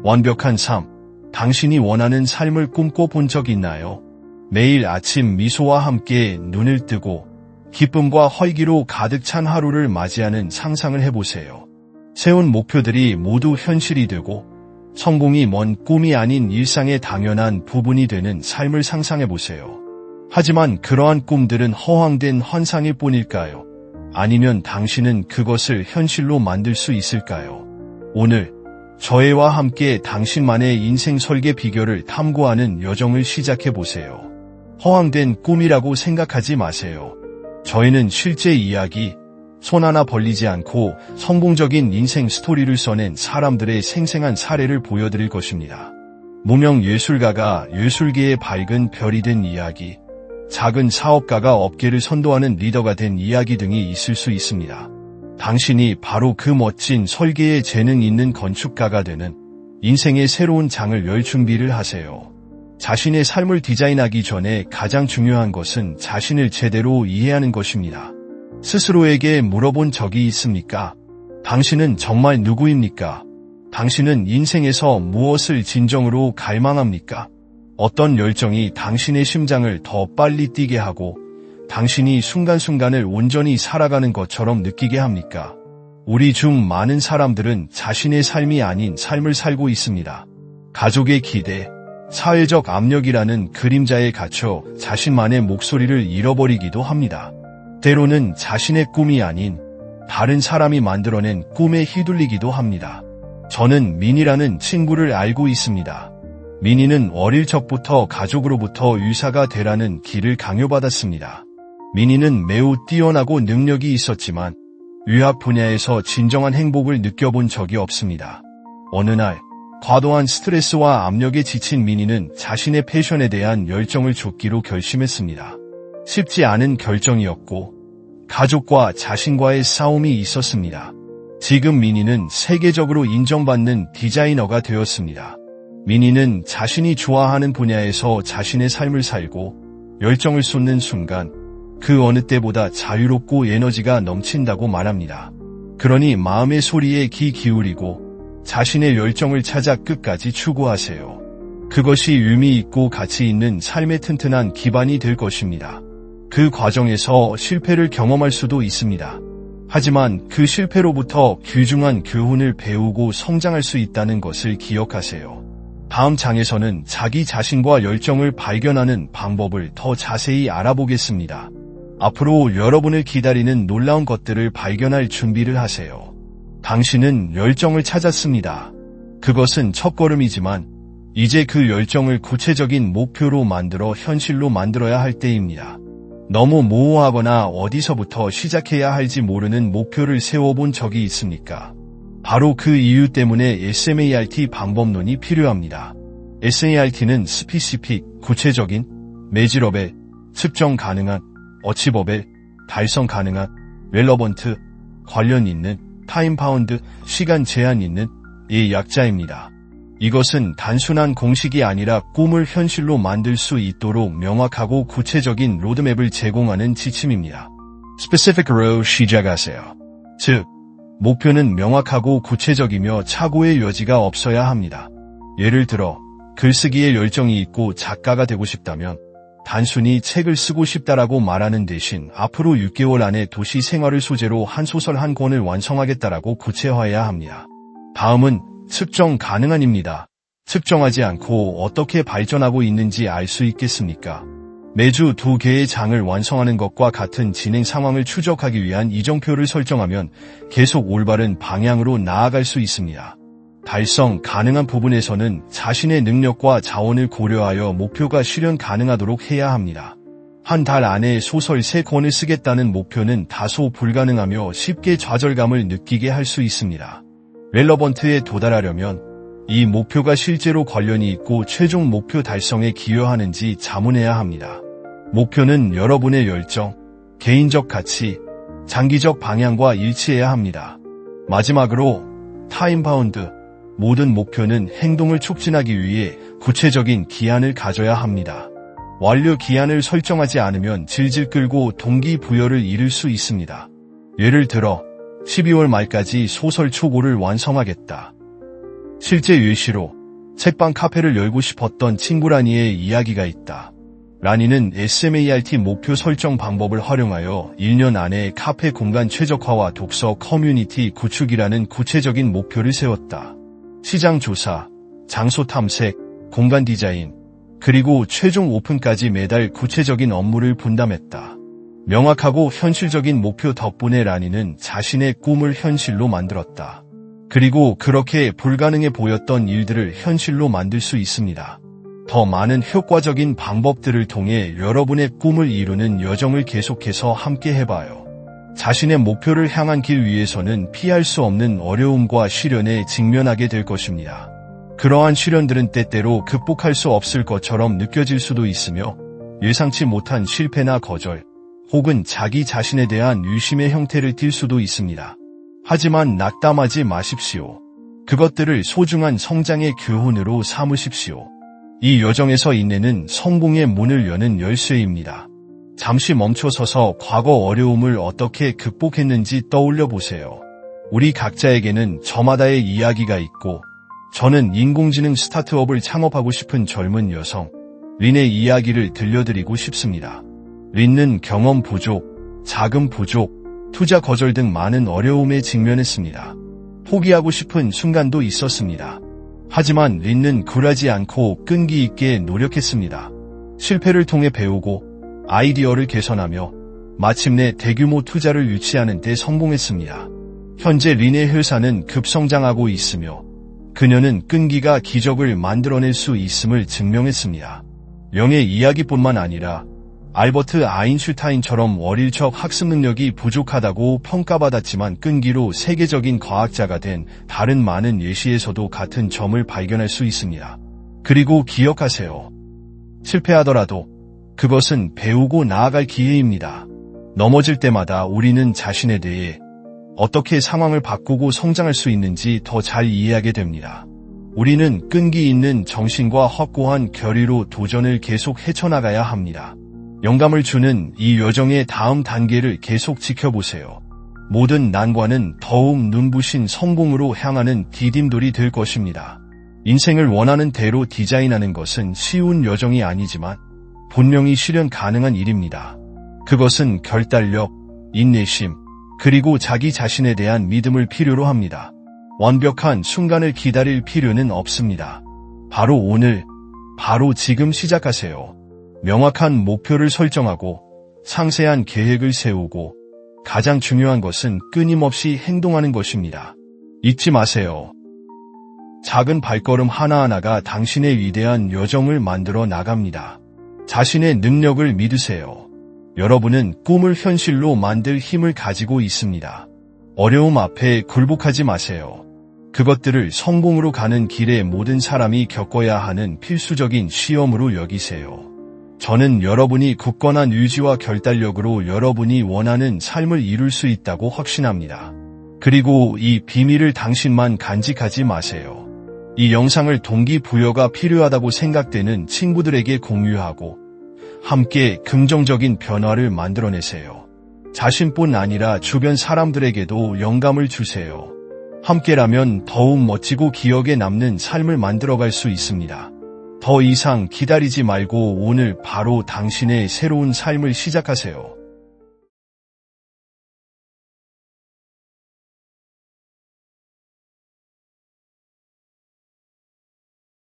완벽한 삶, 당신이 원하는 삶을 꿈꿔본 적 있나요? 매일 아침 미소와 함께 눈을 뜨고 기쁨과 활기로 가득 찬 하루를 맞이하는 상상을 해보세요. 세운 목표들이 모두 현실이 되고 성공이 먼 꿈이 아닌 일상의 당연한 부분이 되는 삶을 상상해보세요. 하지만 그러한 꿈들은 허황된 환상일 뿐일까요? 아니면 당신은 그것을 현실로 만들 수 있을까요? 오늘 저희와 함께 당신만의 인생 설계 비결을 탐구하는 여정을 시작해보세요. 허황된 꿈이라고 생각하지 마세요. 저희는 실제 이야기, 손 하나 벌리지 않고 성공적인 인생 스토리를 써낸 사람들의 생생한 사례를 보여드릴 것입니다. 무명 예술가가 예술계의 밝은 별이 된 이야기, 작은 사업가가 업계를 선도하는 리더가 된 이야기 등이 있을 수 있습니다. 당신이 바로 그 멋진 설계에 재능 있는 건축가가 되는 인생의 새로운 장을 열 준비를 하세요. 자신의 삶을 디자인하기 전에 가장 중요한 것은 자신을 제대로 이해하는 것입니다. 스스로에게 물어본 적이 있습니까? 당신은 정말 누구입니까? 당신은 인생에서 무엇을 진정으로 갈망합니까? 어떤 열정이 당신의 심장을 더 빨리 뛰게 하고 당신이 순간순간을 온전히 살아가는 것처럼 느끼게 합니까? 우리 중 많은 사람들은 자신의 삶이 아닌 삶을 살고 있습니다. 가족의 기대, 사회적 압력이라는 그림자에 갇혀 자신만의 목소리를 잃어버리기도 합니다. 때로는 자신의 꿈이 아닌 다른 사람이 만들어낸 꿈에 휘둘리기도 합니다. 저는 민이라는 친구를 알고 있습니다. 민이는 어릴 적부터 가족으로부터 의사가 되라는 길을 강요받았습니다. 민이는 매우 뛰어나고 능력이 있었지만 의학 분야에서 진정한 행복을 느껴본 적이 없습니다. 어느 날 과도한 스트레스와 압력에 지친 민이는 자신의 패션에 대한 열정을 좇기로 결심했습니다. 쉽지 않은 결정이었고 가족과 자신과의 싸움이 있었습니다. 지금 민이는 세계적으로 인정받는 디자이너가 되었습니다. 민이는 자신이 좋아하는 분야에서 자신의 삶을 살고 열정을 쏟는 순간 그 어느 때보다 자유롭고 에너지가 넘친다고 말합니다. 그러니 마음의 소리에 귀 기울이고 자신의 열정을 찾아 끝까지 추구하세요. 그것이 의미 있고 가치 있는 삶의 튼튼한 기반이 될 것입니다. 그 과정에서 실패를 경험할 수도 있습니다. 하지만 그 실패로부터 귀중한 교훈을 배우고 성장할 수 있다는 것을 기억하세요. 다음 장에서는 자기 자신과 열정을 발견하는 방법을 더 자세히 알아보겠습니다. 앞으로 여러분을 기다리는 놀라운 것들을 발견할 준비를 하세요. 당신은 열정을 찾았습니다. 그것은 첫걸음이지만 이제 그 열정을 구체적인 목표로 만들어 현실로 만들어야 할 때입니다. 너무 모호하거나 어디서부터 시작해야 할지 모르는 목표를 세워본 적이 있습니까? 바로 그 이유 때문에 SMART 방법론이 필요합니다. SMART는 스피시픽, 구체적인, 메지러벨, 측정 가능한, 어치버벨, 달성 가능한, 렐러번트, 관련 있는, 타임 바운드, 시간 제한 있는 의 약자입니다. 이것은 단순한 공식이 아니라 꿈을 현실로 만들 수 있도록 명확하고 구체적인 로드맵을 제공하는 지침입니다. Specific으로 시작하세요. 즉, 목표는 명확하고 구체적이며 착오의 여지가 없어야 합니다. 예를 들어, 글쓰기에 열정이 있고 작가가 되고 싶다면 단순히 책을 쓰고 싶다라고 말하는 대신 앞으로 6개월 안에 도시 생활을 소재로 한 소설 한 권을 완성하겠다라고 구체화해야 합니다. 다음은 측정 가능한입니다. 측정하지 않고 어떻게 발전하고 있는지 알 수 있겠습니까? 매주 2개의 장을 완성하는 것과 같은 진행 상황을 추적하기 위한 이정표를 설정하면 계속 올바른 방향으로 나아갈 수 있습니다. 달성 가능한 부분에서는 자신의 능력과 자원을 고려하여 목표가 실현 가능하도록 해야 합니다. 한 달 안에 소설 3권을 쓰겠다는 목표는 다소 불가능하며 쉽게 좌절감을 느끼게 할 수 있습니다. 렐러번트에 도달하려면 이 목표가 실제로 관련이 있고 최종 목표 달성에 기여하는지 자문해야 합니다. 목표는 여러분의 열정, 개인적 가치, 장기적 방향과 일치해야 합니다. 마지막으로 타임 바운드, 모든 목표는 행동을 촉진하기 위해 구체적인 기한을 가져야 합니다. 완료 기한을 설정하지 않으면 질질 끌고 동기부여를 잃을 수 있습니다. 예를 들어 12월 말까지 소설 초고를 완성하겠다. 실제 예시로 책방 카페를 열고 싶었던 친구 라니의 이야기가 있다. 라니는 SMART 목표 설정 방법을 활용하여 1년 안에 카페 공간 최적화와 독서 커뮤니티 구축이라는 구체적인 목표를 세웠다. 시장 조사, 장소 탐색, 공간 디자인, 그리고 최종 오픈까지 매달 구체적인 업무를 분담했다. 명확하고 현실적인 목표 덕분에 라니는 자신의 꿈을 현실로 만들었다. 그리고 그렇게 불가능해 보였던 일들을 현실로 만들 수 있습니다. 더 많은 효과적인 방법들을 통해 여러분의 꿈을 이루는 여정을 계속해서 함께 해봐요. 자신의 목표를 향한 길 위에서는 피할 수 없는 어려움과 시련에 직면하게 될 것입니다. 그러한 시련들은 때때로 극복할 수 없을 것처럼 느껴질 수도 있으며 예상치 못한 실패나 거절, 혹은 자기 자신에 대한 의심의 형태를 띨 수도 있습니다. 하지만 낙담하지 마십시오. 그것들을 소중한 성장의 교훈으로 삼으십시오. 이 여정에서 인내는 성공의 문을 여는 열쇠입니다. 잠시 멈춰서서 과거 어려움을 어떻게 극복했는지 떠올려 보세요. 우리 각자에게는 저마다의 이야기가 있고, 저는 인공지능 스타트업을 창업하고 싶은 젊은 여성, 린의 이야기를 들려드리고 싶습니다. 린은 경험 부족, 자금 부족, 투자 거절 등 많은 어려움에 직면했습니다. 포기하고 싶은 순간도 있었습니다. 하지만 린은 굴하지 않고 끈기 있게 노력했습니다. 실패를 통해 배우고 아이디어를 개선하며 마침내 대규모 투자를 유치하는 데 성공했습니다. 현재 린의 회사는 급성장하고 있으며 그녀는 끈기가 기적을 만들어낼 수 있음을 증명했습니다. 영의 이야기뿐만 아니라 알버트 아인슈타인처럼 어릴 적 학습 능력이 부족하다고 평가받았지만 끈기로 세계적인 과학자가 된 다른 많은 예시에서도 같은 점을 발견할 수 있습니다. 그리고 기억하세요. 실패하더라도 그것은 배우고 나아갈 기회입니다. 넘어질 때마다 우리는 자신에 대해 어떻게 상황을 바꾸고 성장할 수 있는지 더 잘 이해하게 됩니다. 우리는 끈기 있는 정신과 확고한 결의로 도전을 계속 헤쳐나가야 합니다. 영감을 주는 이 여정의 다음 단계를 계속 지켜보세요. 모든 난관은 더욱 눈부신 성공으로 향하는 디딤돌이 될 것입니다. 인생을 원하는 대로 디자인하는 것은 쉬운 여정이 아니지만 분명히 실현 가능한 일입니다. 그것은 결단력, 인내심, 그리고 자기 자신에 대한 믿음을 필요로 합니다. 완벽한 순간을 기다릴 필요는 없습니다. 바로 오늘, 바로 지금 시작하세요. 명확한 목표를 설정하고 상세한 계획을 세우고 가장 중요한 것은 끊임없이 행동하는 것입니다. 잊지 마세요. 작은 발걸음 하나하나가 당신의 위대한 여정을 만들어 나갑니다. 자신의 능력을 믿으세요. 여러분은 꿈을 현실로 만들 힘을 가지고 있습니다. 어려움 앞에 굴복하지 마세요. 그것들을 성공으로 가는 길에 모든 사람이 겪어야 하는 필수적인 시험으로 여기세요. 저는 여러분이 굳건한 의지와 결단력으로 여러분이 원하는 삶을 이룰 수 있다고 확신합니다. 그리고 이 비밀을 당신만 간직하지 마세요. 이 영상을 동기부여가 필요하다고 생각되는 친구들에게 공유하고 함께 긍정적인 변화를 만들어내세요. 자신뿐 아니라 주변 사람들에게도 영감을 주세요. 함께라면 더욱 멋지고 기억에 남는 삶을 만들어갈 수 있습니다. 더 이상 기다리지 말고 오늘 바로 당신의 새로운 삶을 시작하세요.